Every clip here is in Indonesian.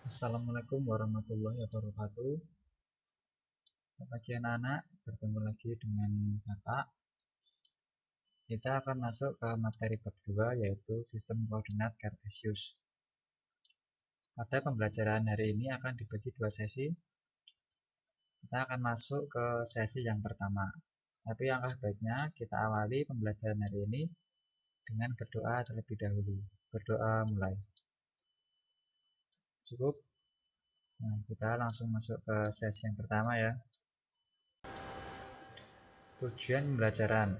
Assalamualaikum warahmatullahi wabarakatuh. Selamat pagi anak-anak, bertemu lagi dengan Bapak. Kita akan masuk ke materi bab 2 yaitu sistem koordinat kartesius. Pada pembelajaran hari ini akan dibagi dua sesi. Kita akan masuk ke sesi yang pertama. Tapi alangkah baiknya kita awali pembelajaran hari ini dengan berdoa terlebih dahulu. Berdoa mulai. Cukup? Nah, kita langsung masuk ke sesi yang pertama ya. Tujuan pembelajaran.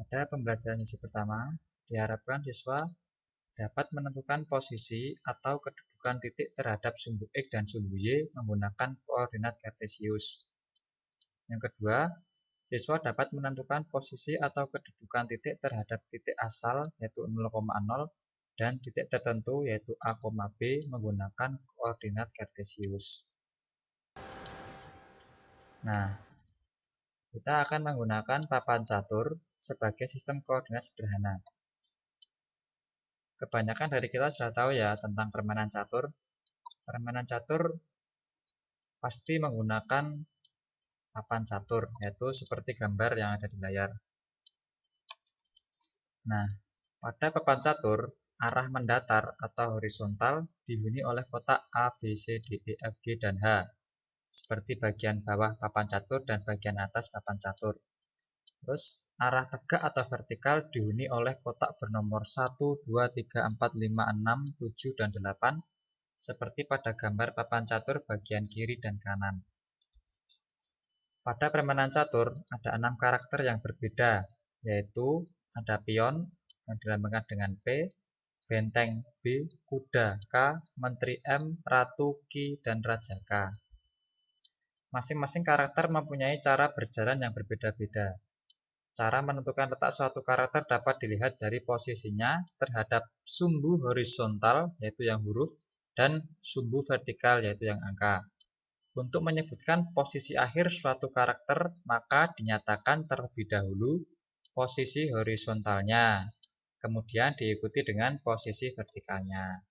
Pada pembelajaran sesi pertama, diharapkan siswa dapat menentukan posisi atau kedudukan titik terhadap sumbu X dan sumbu Y menggunakan koordinat kartesius. Yang kedua, siswa dapat menentukan posisi atau kedudukan titik terhadap titik asal yaitu 0,0 dan titik tertentu yaitu A, B menggunakan koordinat kartesius. Nah, kita akan menggunakan papan catur sebagai sistem koordinat sederhana. Kebanyakan dari kita sudah tahu ya tentang permainan catur. Permainan catur pasti menggunakan papan catur, yaitu seperti gambar yang ada di layar. Nah, pada papan catur, arah mendatar atau horizontal dihuni oleh kotak A, B, C, D, E, F, G, dan H, seperti bagian bawah papan catur dan bagian atas papan catur. Terus, arah tegak atau vertikal dihuni oleh kotak bernomor 1, 2, 3, 4, 5, 6, 7, dan 8, seperti pada gambar papan catur bagian kiri dan kanan. Pada permainan catur, ada 6 karakter yang berbeda, yaitu ada pion yang dilambangkan dengan P, benteng B, kuda K, menteri M, ratu Q, dan raja K. Masing-masing karakter mempunyai cara berjalan yang berbeda-beda. Cara menentukan letak suatu karakter dapat dilihat dari posisinya terhadap sumbu horizontal, yaitu yang huruf, dan sumbu vertikal, yaitu yang angka. Untuk menyebutkan posisi akhir suatu karakter, maka dinyatakan terlebih dahulu posisi horizontalnya, kemudian diikuti dengan posisi vertikalnya.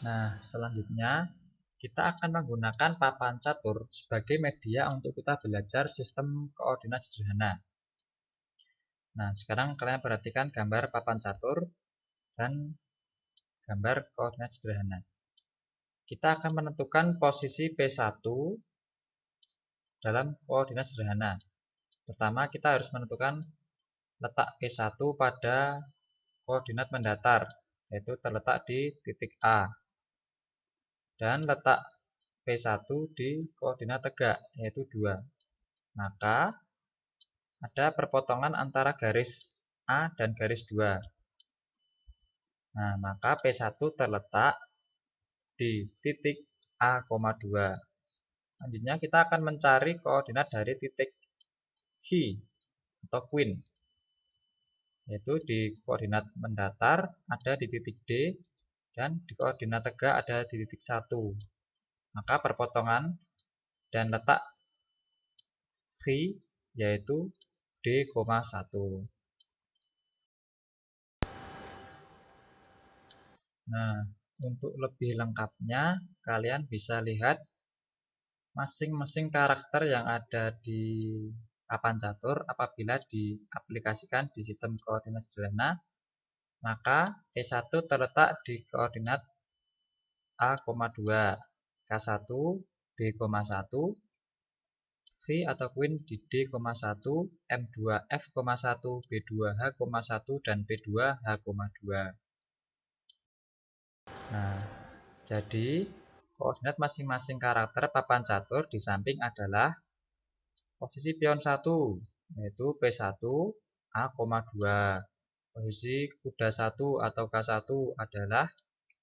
Nah, selanjutnya kita akan menggunakan papan catur sebagai media untuk kita belajar sistem koordinat sederhana. Nah, sekarang kalian perhatikan gambar papan catur dan gambar koordinat sederhana. Kita akan menentukan posisi P1 dalam koordinat sederhana. Pertama, kita harus menentukan letak P1 pada koordinat mendatar, yaitu terletak di titik A. Dan letak P1 di koordinat tegak, yaitu 2. Maka, ada perpotongan antara garis A dan garis 2. Nah, maka P1 terletak di titik A,2. Selanjutnya kita akan mencari koordinat dari titik Q atau Queen, yaitu di koordinat mendatar ada di titik D dan di koordinat tegak ada di titik 1. Maka perpotongan dan letak Q yaitu D,1. Nah, untuk lebih lengkapnya kalian bisa lihat masing-masing karakter yang ada di papan catur apabila diaplikasikan di sistem koordinat sederhana, maka T1 terletak di koordinat A,2, K1, B,1, V atau Queen di D,1, M2F,1, B2H,1, dan P2H,2. Nah, jadi koordinat masing-masing karakter papan catur di samping adalah posisi pion 1, yaitu P1, A,2. Posisi kuda 1 atau K1 adalah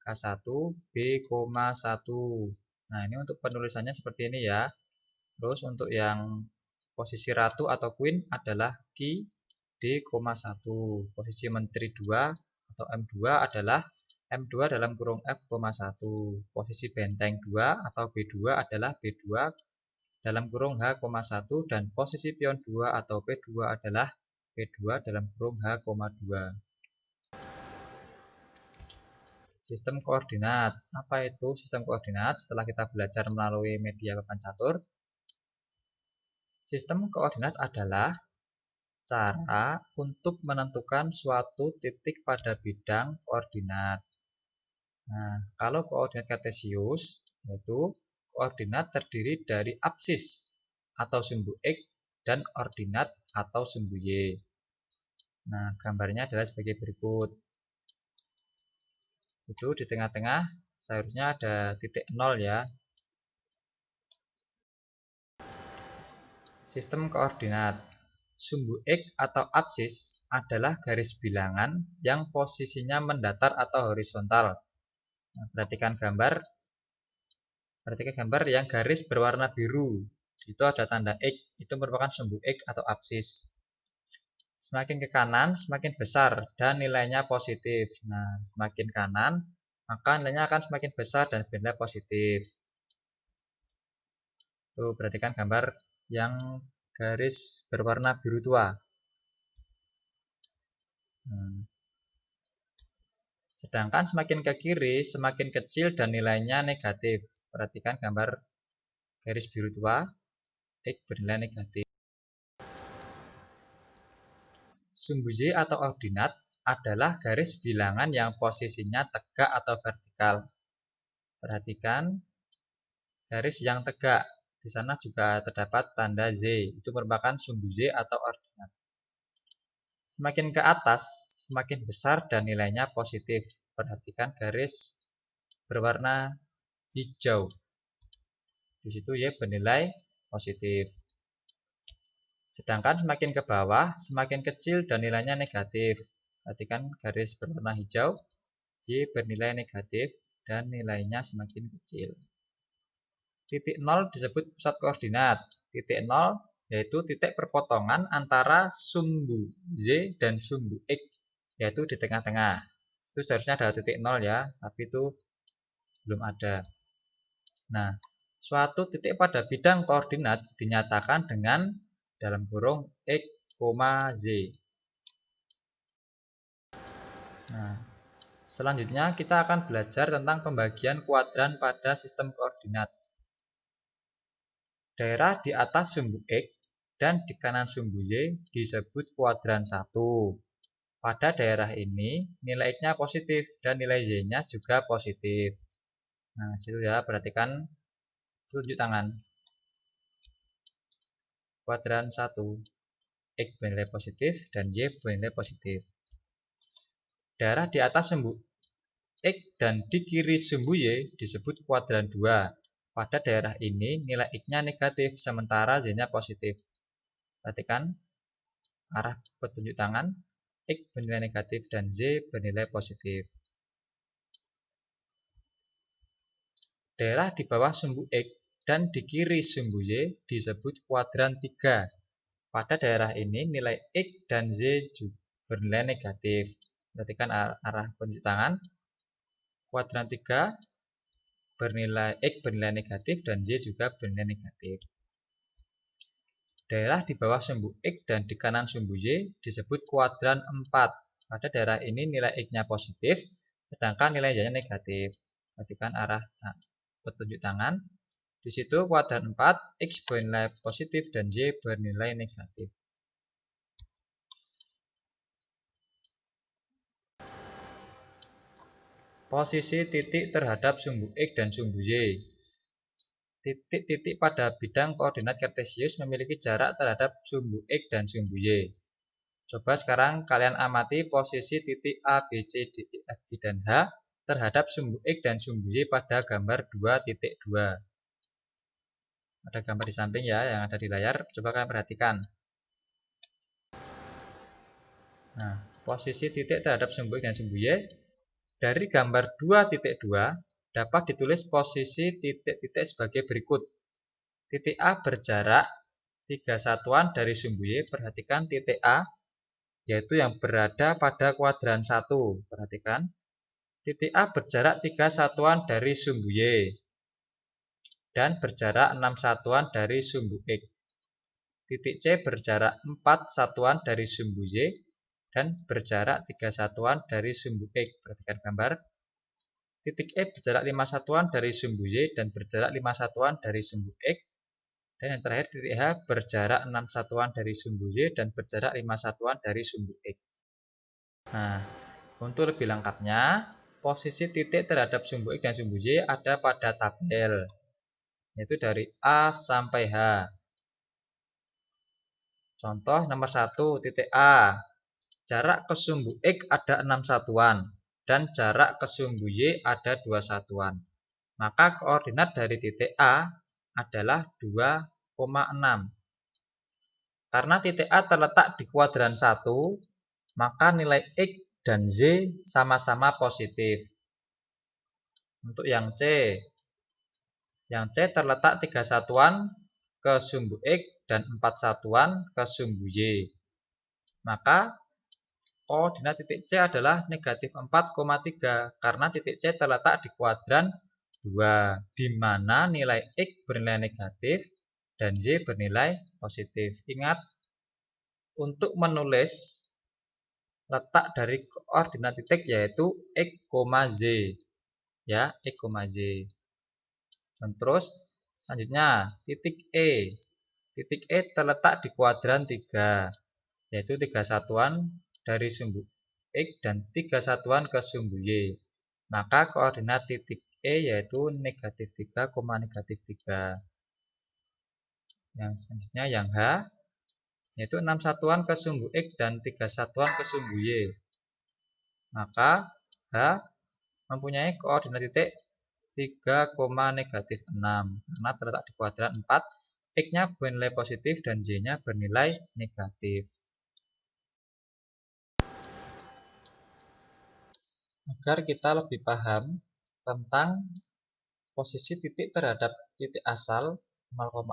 K1, B,1. Nah, ini untuk penulisannya seperti ini ya. Terus untuk yang posisi ratu atau queen adalah Q, D,1. Posisi menteri 2 atau M2 adalah M2 dalam kurung F,1. Posisi benteng 2 atau B2 adalah B2 dalam kurung H,1 dan posisi pion 2 atau P2 adalah P2 dalam kurung H,2. Sistem koordinat. Apa itu sistem koordinat? Setelah kita belajar melalui media papan catur, sistem koordinat adalah cara untuk menentukan suatu titik pada bidang koordinat. Nah, kalau koordinat kartesius, yaitu koordinat terdiri dari absis atau sumbu X dan ordinat atau sumbu Y. Nah, gambarnya adalah sebagai berikut. Itu di tengah-tengah seharusnya ada titik 0 ya. Sistem koordinat. Sumbu X atau absis adalah garis bilangan yang posisinya mendatar atau horizontal. Nah, perhatikan gambar yang garis berwarna biru. Di situ ada tanda X, itu merupakan sumbu X atau absis. Semakin ke kanan, semakin besar dan nilainya positif. Nah, semakin kanan, maka nilainya akan semakin besar dan bernilai positif. Tuh, perhatikan gambar yang garis berwarna biru tua. Sedangkan semakin ke kiri, semakin kecil dan nilainya negatif. Perhatikan gambar garis biru tua, X bernilai negatif. Sumbu Y atau ordinat adalah garis bilangan yang posisinya tegak atau vertikal. Perhatikan garis yang tegak. Di sana juga terdapat tanda Z. Itu merupakan sumbu Y atau ordinat. Semakin ke atas, semakin besar dan nilainya positif. Perhatikan garis berwarna hijau. Di situ Y bernilai positif. Sedangkan semakin ke bawah, semakin kecil dan nilainya negatif. Perhatikan garis berwarna hijau, Y bernilai negatif dan nilainya semakin kecil. Titik 0 disebut pusat koordinat. Titik 0 yaitu titik perpotongan antara sumbu Z dan sumbu X, yaitu di tengah-tengah. Itu seharusnya ada titik 0 ya, tapi itu belum ada. Nah, suatu titik pada bidang koordinat dinyatakan dengan dalam kurung X, Z. Nah, selanjutnya kita akan belajar tentang pembagian kuadran pada sistem koordinat. Daerah di atas sumbu X dan di kanan sumbu Y disebut kuadran 1. Pada daerah ini, nilai X-nya positif dan nilai Y-nya juga positif. Nah, situ ya, perhatikan tunjuk tangan. Kuadran 1. X bernilai positif dan Y bernilai positif. Daerah di atas sumbu X dan di kiri sumbu Y disebut kuadran 2. Pada daerah ini nilai X-nya negatif sementara Z-nya positif. Perhatikan arah petunjuk tangan, X bernilai negatif dan Z bernilai positif. Daerah di bawah sumbu X dan di kiri sumbu Y disebut kuadran 3. Pada daerah ini nilai X dan Z bernilai negatif. Perhatikan arah penunjuk tangan. Kuadran 3 bernilai X bernilai negatif dan Z juga bernilai negatif. Daerah di bawah sumbu X dan di kanan sumbu Y disebut kuadran 4. Pada daerah ini nilai X-nya positif, sedangkan nilai Y-nya negatif. Perhatikan arah petunjuk tangan. Di situ kuadran 4, X bernilai positif dan Y bernilai negatif. Posisi titik terhadap sumbu X dan sumbu Y. Titik-titik pada bidang koordinat kartesius memiliki jarak terhadap sumbu X dan sumbu Y. Coba sekarang kalian amati posisi titik A, B, C, D, E, F, G, dan H terhadap sumbu X dan sumbu Y pada gambar 2.2. Ada gambar di samping ya yang ada di layar. Coba kalian perhatikan. Nah, posisi titik terhadap sumbu X dan sumbu Y dari gambar 2.2 dapat ditulis posisi titik-titik sebagai berikut. Titik A berjarak 3 satuan dari sumbu Y. Perhatikan titik A yaitu yang berada pada kuadran 1. Perhatikan. Titik A berjarak 3 satuan dari sumbu Y dan berjarak 6 satuan dari sumbu X. Titik C berjarak 4 satuan dari sumbu Y dan berjarak 3 satuan dari sumbu X. Perhatikan gambar. titik E berjarak 5 satuan dari sumbu Y dan berjarak 5 satuan dari sumbu X. Dan yang terakhir titik H berjarak 6 satuan dari sumbu Y dan berjarak 5 satuan dari sumbu X. Nah, untuk lebih lengkapnya, posisi titik terhadap sumbu X dan sumbu Y ada pada tabel, yaitu dari A sampai H. Contoh nomor 1, titik A. Jarak ke sumbu X ada 6 satuan dan jarak ke sumbu Y ada 2 satuan. Maka koordinat dari titik A adalah 2,6. Karena titik A terletak di kuadran 1, maka nilai X dan Z sama-sama positif. Untuk yang C terletak 3 satuan ke sumbu X dan 4 satuan ke sumbu Y. Maka koordinat titik C adalah negatif 4,3 karena titik C terletak di kuadran 2, di mana nilai X bernilai negatif dan Y bernilai positif. Ingat, untuk menulis letak dari koordinat titik yaitu X, Z. Ya, X, Z. Dan terus selanjutnya titik E. Titik E terletak di kuadran 3, yaitu 3 satuan dari sumbu X dan 3 satuan ke sumbu Y. Maka koordinat titik E yaitu negatif 3, negatif 3. Yang selanjutnya yang H, yaitu 6 satuan ke sumbu X dan 3 satuan ke sumbu Y. Maka H mempunyai koordinat titik 3, negatif 6 karena terletak di kuadran 4, X-nya bernilai positif dan Y-nya bernilai negatif. Agar kita lebih paham tentang posisi titik terhadap titik asal 0,0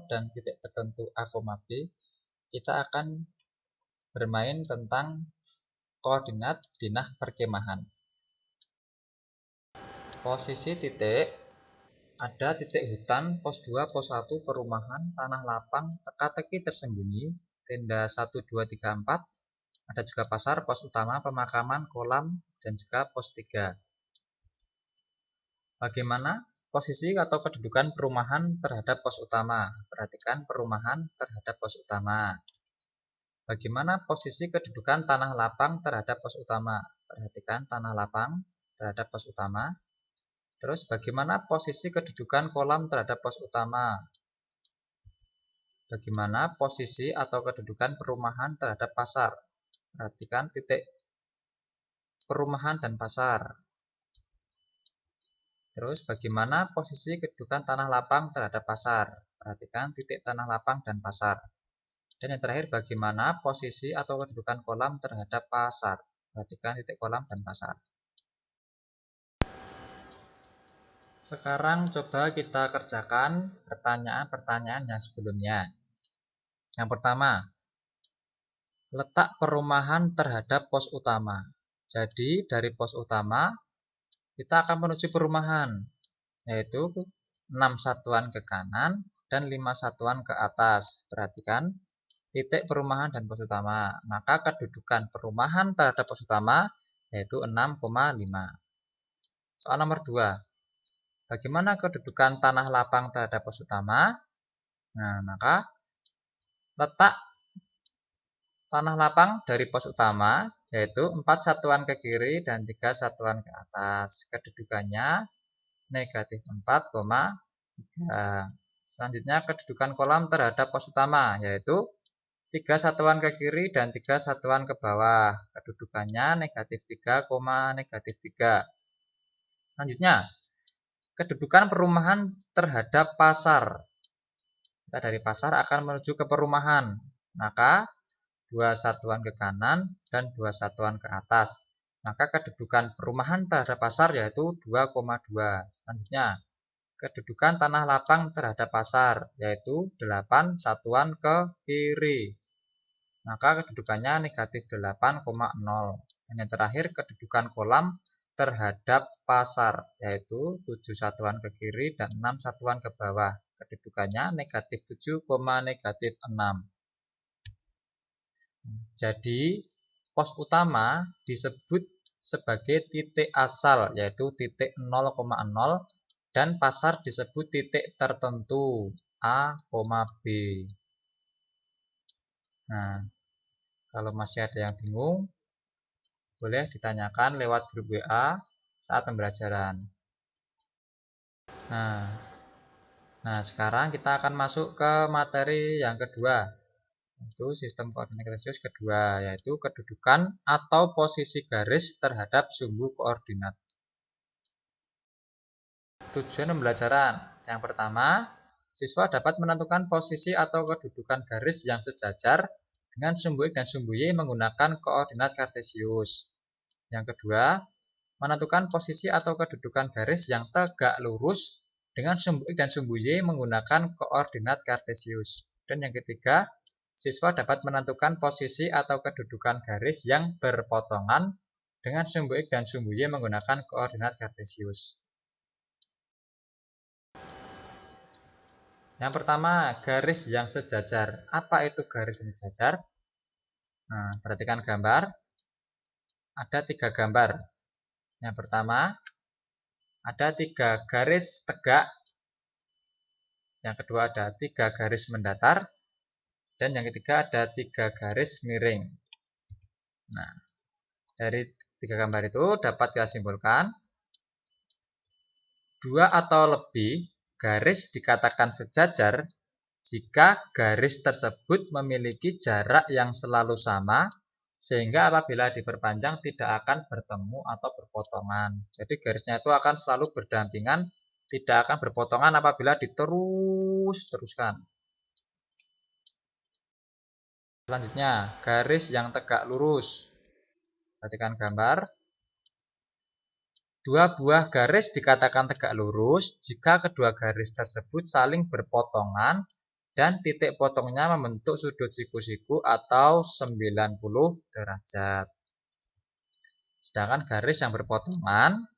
dan titik tertentu A, B, kita akan bermain tentang koordinat dinah perkemahan. Posisi titik, ada titik hutan, pos 2, pos 1, perumahan, tanah lapang, teka-teki tersembunyi, tenda 1, 2, 3, 4, ada juga pasar, pos utama, pemakaman, kolam, dan juga pos 3. Bagaimana posisi atau kedudukan perumahan terhadap pos utama? Perhatikan perumahan terhadap pos utama. Bagaimana posisi kedudukan tanah lapang terhadap pos utama? Perhatikan tanah lapang terhadap pos utama. Terus bagaimana posisi kedudukan kolam terhadap pos utama? Bagaimana posisi atau kedudukan perumahan terhadap pasar? Perhatikan titik perumahan dan pasar. Terus bagaimana posisi kedudukan tanah lapang terhadap pasar? Perhatikan titik tanah lapang dan pasar. Dan yang terakhir bagaimana posisi atau kedudukan kolam terhadap pasar? Perhatikan titik kolam dan pasar. Sekarang coba kita kerjakan pertanyaan-pertanyaan yang sebelumnya. Yang pertama, letak perumahan terhadap pos utama. Jadi dari pos utama kita akan menuju perumahan, yaitu 6 satuan ke kanan dan 5 satuan ke atas. Perhatikan titik perumahan dan pos utama. Maka kedudukan perumahan terhadap pos utama yaitu 6,5. Soal nomor 2. Bagaimana kedudukan tanah lapang terhadap pos utama? Nah, maka letak tanah lapang dari pos utama yaitu 4 satuan ke kiri dan 3 satuan ke atas. Kedudukannya negatif 4,3. Selanjutnya kedudukan kolam terhadap pos utama yaitu 3 satuan ke kiri dan 3 satuan ke bawah. Kedudukannya negatif 3, negatif 3. Selanjutnya kedudukan perumahan terhadap pasar. Kita dari pasar akan menuju ke perumahan. Maka 2 satuan ke kanan dan 2 satuan ke atas. Maka kedudukan perumahan terhadap pasar yaitu 2,2. Selanjutnya, kedudukan tanah lapang terhadap pasar yaitu 8 satuan ke kiri. Maka kedudukannya negatif 8,0. Dan yang terakhir kedudukan kolam terhadap pasar yaitu 7 satuan ke kiri dan 6 satuan ke bawah. Kedudukannya negatif 7, negatif 6. Jadi pos utama disebut sebagai titik asal, yaitu titik 0,0, dan pasar disebut titik tertentu A, B. Nah, kalau masih ada yang bingung, boleh ditanyakan lewat grup WA saat pembelajaran. Nah, sekarang kita akan masuk ke materi yang kedua, yaitu sistem koordinat kartesius kedua, yaitu kedudukan atau posisi garis terhadap sumbu koordinat. Tujuan pembelajaran yang pertama, siswa dapat menentukan posisi atau kedudukan garis yang sejajar dengan sumbu X dan sumbu Y menggunakan koordinat kartesius. Yang kedua, menentukan posisi atau kedudukan garis yang tegak lurus dengan sumbu X dan sumbu Y menggunakan koordinat kartesius. Dan yang ketiga, siswa dapat menentukan posisi atau kedudukan garis yang berpotongan dengan sumbu X dan sumbu Y menggunakan koordinat kartesius. Yang pertama, garis yang sejajar. Apa itu garis yang sejajar? Nah, perhatikan gambar. Ada 3 gambar. Yang pertama, ada 3 garis tegak. Yang kedua, ada 3 garis mendatar. Dan yang ketiga, ada 3 garis miring. Nah, dari 3 gambar itu dapat kita simpulkan 2 atau lebih garis dikatakan sejajar jika garis tersebut memiliki jarak yang selalu sama, sehingga apabila diperpanjang tidak akan bertemu atau berpotongan. Jadi garisnya itu akan selalu berdampingan, tidak akan berpotongan apabila diteruskan. Selanjutnya, garis yang tegak lurus. Perhatikan gambar. 2 buah garis dikatakan tegak lurus jika kedua garis tersebut saling berpotongan dan titik potongnya membentuk sudut siku-siku atau 90 derajat. Sedangkan garis yang berpotongan,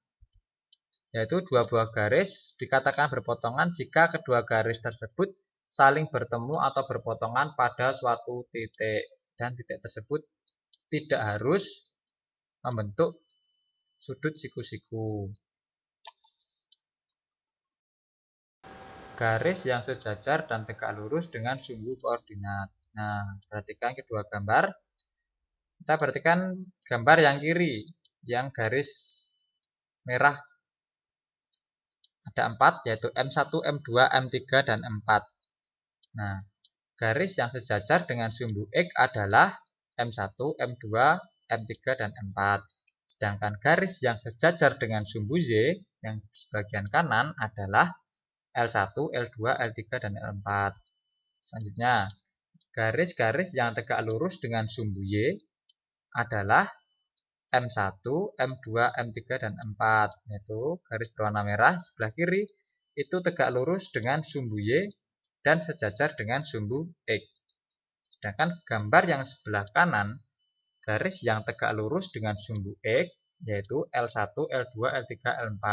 yaitu 2 buah garis dikatakan berpotongan jika kedua garis tersebut saling bertemu atau berpotongan pada suatu titik. Dan titik tersebut tidak harus membentuk sudut siku-siku. Garis yang sejajar dan tegak lurus dengan sumbu koordinat. Nah, perhatikan kedua gambar. Kita perhatikan gambar yang kiri, yang garis merah. Ada 4, yaitu M1, M2, M3, dan M4. Nah, garis yang sejajar dengan sumbu X adalah M1, M2, M3, dan M4. Sedangkan garis yang sejajar dengan sumbu Y yang bagian kanan adalah L1, L2, L3, dan L4. Selanjutnya, garis-garis yang tegak lurus dengan sumbu Y adalah M1, M2, M3, dan M4. Yaitu garis berwarna merah sebelah kiri itu tegak lurus dengan sumbu Y dan sejajar dengan sumbu X. Sedangkan gambar yang sebelah kanan, garis yang tegak lurus dengan sumbu X, yaitu L1, L2, L3, L4.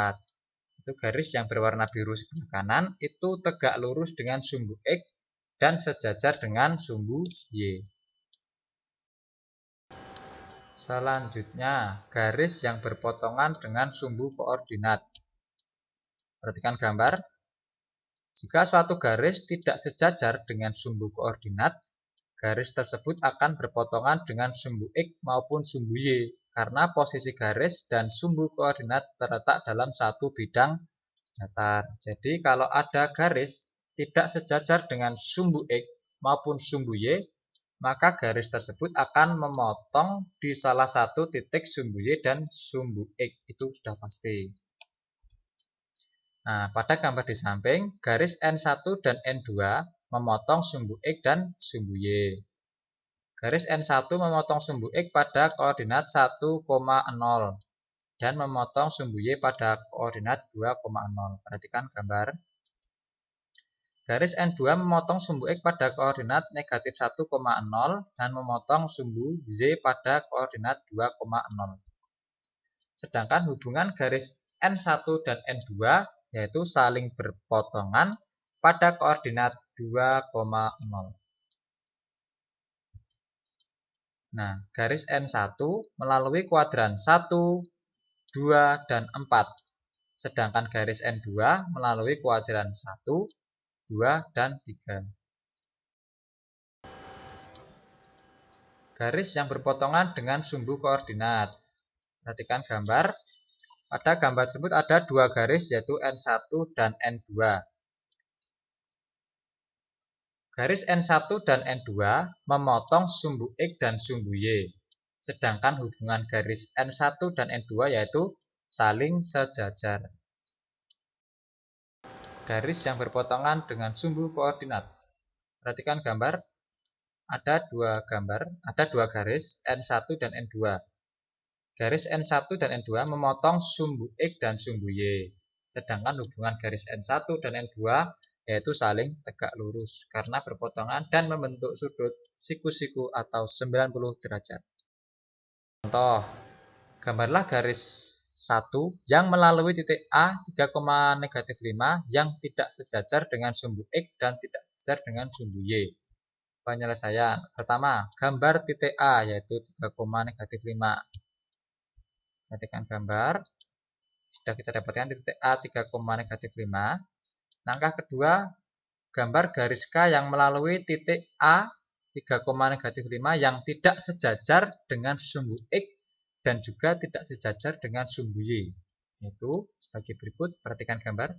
Itu garis yang berwarna biru sebelah kanan, itu tegak lurus dengan sumbu X dan sejajar dengan sumbu Y. Selanjutnya, garis yang berpotongan dengan sumbu koordinat. Perhatikan gambar. Jika suatu garis tidak sejajar dengan sumbu koordinat, garis tersebut akan berpotongan dengan sumbu X maupun sumbu Y karena posisi garis dan sumbu koordinat terletak dalam satu bidang datar. Jadi kalau ada garis tidak sejajar dengan sumbu X maupun sumbu Y, maka garis tersebut akan memotong di salah satu titik sumbu Y dan sumbu X. Itu sudah pasti. Nah, pada gambar di samping, garis N1 dan N2 memotong sumbu X dan sumbu Y. Garis N1 memotong sumbu X pada koordinat 1,0 dan memotong sumbu Y pada koordinat 2,0. Perhatikan gambar. Garis N2 memotong sumbu X pada koordinat negatif 1,0 dan memotong sumbu Y pada koordinat 2,0. Sedangkan hubungan garis N1 dan N2 yaitu saling berpotongan pada koordinat 2,0. Nah, garis N1 melalui kuadran 1, 2, dan 4. Sedangkan garis N2 melalui kuadran 1, 2, dan 3. Garis yang berpotongan dengan sumbu koordinat. Perhatikan gambar. Pada gambar tersebut ada dua garis yaitu N1 dan N2. Garis N1 dan N2 memotong sumbu X dan sumbu Y. Sedangkan hubungan garis N1 dan N2 yaitu saling sejajar. Garis yang berpotongan dengan sumbu koordinat. Perhatikan gambar. Ada dua garis N1 dan N2. Garis N1 dan N2 memotong sumbu X dan sumbu Y. Sedangkan hubungan garis N1 dan N2 yaitu saling tegak lurus karena berpotongan dan membentuk sudut siku-siku atau 90 derajat. Contoh, gambarlah garis 1 yang melalui titik A 3,-5 yang tidak sejajar dengan sumbu X dan tidak sejajar dengan sumbu Y. Penyelesaian. Pertama, gambar titik A yaitu 3,-5. Perhatikan gambar. Sudah kita dapatkan titik A 3,-5. Langkah kedua, gambar garis K yang melalui titik A 3,-5 yang tidak sejajar dengan sumbu X dan juga tidak sejajar dengan sumbu Y. Yaitu sebagai berikut, perhatikan gambar.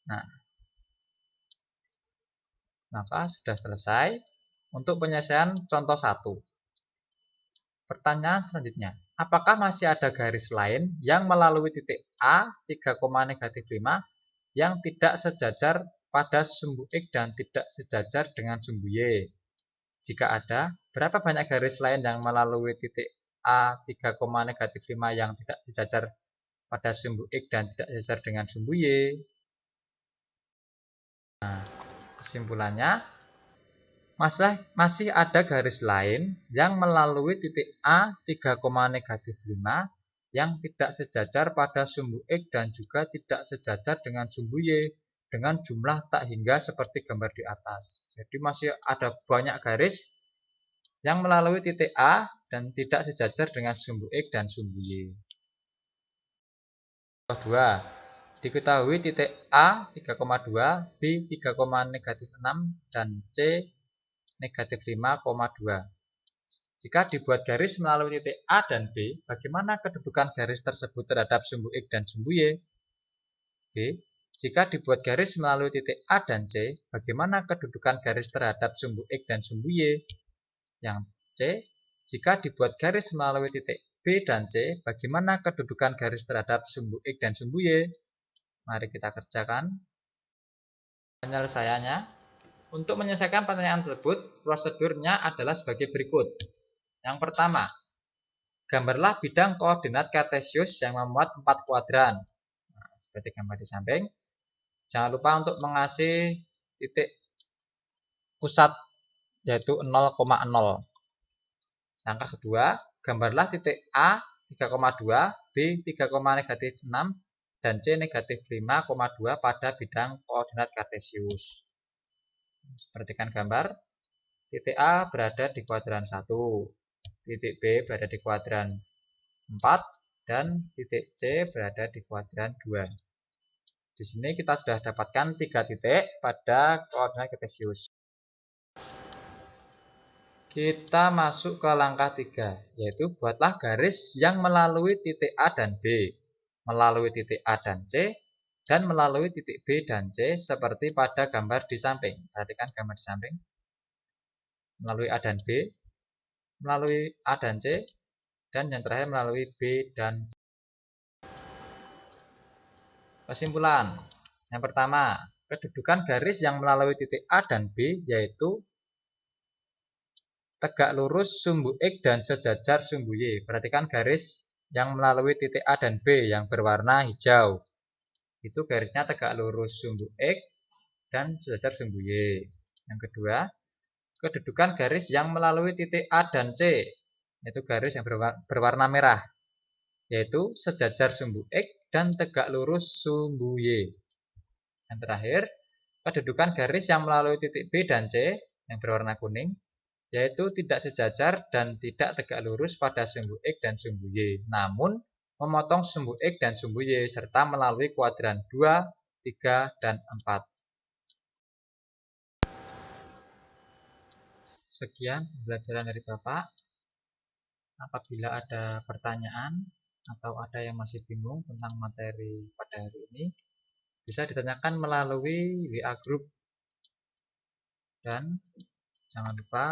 Nah, maka sudah selesai untuk penyelesaian contoh 1. Pertanyaan selanjutnya, apakah masih ada garis lain yang melalui titik A 3,-5 yang tidak sejajar pada sumbu X dan tidak sejajar dengan sumbu Y? Jika ada, berapa banyak garis lain yang melalui titik A 3,-5 yang tidak sejajar pada sumbu X dan tidak sejajar dengan sumbu Y? Nah, kesimpulannya, masih ada garis lain yang melalui titik A 3,-5 yang tidak sejajar pada sumbu X dan juga tidak sejajar dengan sumbu Y dengan jumlah tak hingga seperti gambar di atas. Jadi masih ada banyak garis yang melalui titik A dan tidak sejajar dengan sumbu X dan sumbu Y. Contoh 2. Diketahui titik A 3,2, B 3,-6 dan C -5,2. Jika dibuat garis melalui titik A dan B, bagaimana kedudukan garis tersebut terhadap sumbu X dan sumbu Y? B. Jika dibuat garis melalui titik A dan C, bagaimana kedudukan garis terhadap sumbu X dan sumbu Y? Yang C. Jika dibuat garis melalui titik B dan C, bagaimana kedudukan garis terhadap sumbu X dan sumbu Y? Mari kita kerjakan penyelesaiannya. Untuk menyelesaikan pertanyaan tersebut, prosedurnya adalah sebagai berikut. Yang pertama, gambarlah bidang koordinat kartesius yang memuat 4 kuadran. Nah, seperti gambar di samping. Jangan lupa untuk mengasih titik pusat yaitu 0,0. Langkah kedua, gambarlah titik A 3,2, B 3,-6, dan C -5,2 pada bidang koordinat kartesius. Perhatikan gambar. Titik A berada di kuadran 1. Titik B berada di kuadran 4 dan titik C berada di kuadran 2. Di sini kita sudah dapatkan 3 titik pada koordinat kartesius. Kita masuk ke langkah 3, yaitu buatlah garis yang melalui titik A dan B, melalui titik A dan C, dan melalui titik B dan C seperti pada gambar di samping. Perhatikan gambar di samping. Melalui A dan B, melalui A dan C, dan yang terakhir melalui B dan C. Kesimpulan. Yang pertama, kedudukan garis yang melalui titik A dan B yaitu tegak lurus sumbu X dan sejajar sumbu Y. Perhatikan garis yang melalui titik A dan B yang berwarna hijau. Itu garisnya tegak lurus sumbu X dan sejajar sumbu Y. Yang kedua, kedudukan garis yang melalui titik A dan C, yaitu garis yang berwarna merah, yaitu sejajar sumbu X dan tegak lurus sumbu Y. Yang terakhir, kedudukan garis yang melalui titik B dan C yang berwarna kuning, yaitu tidak sejajar dan tidak tegak lurus pada sumbu X dan sumbu Y, namun memotong sumbu X dan sumbu Y serta melalui kuadran 2, 3, dan 4. Sekian pembelajaran dari Bapak. Apabila ada pertanyaan atau ada yang masih bingung tentang materi pada hari ini, bisa ditanyakan melalui WA Group. Dan jangan lupa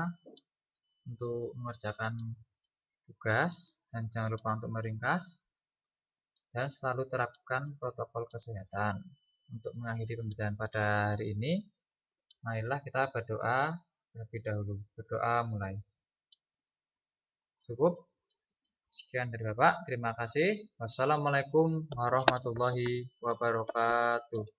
untuk mengerjakan tugas dan jangan lupa untuk meringkas dan selalu terapkan protokol kesehatan. Untuk mengakhiri pembelajaran pada hari ini, marilah kita berdoa terlebih dahulu. Berdoa mulai. Cukup. Sekian dari Bapak. Terima kasih. Wassalamualaikum warahmatullahi wabarakatuh.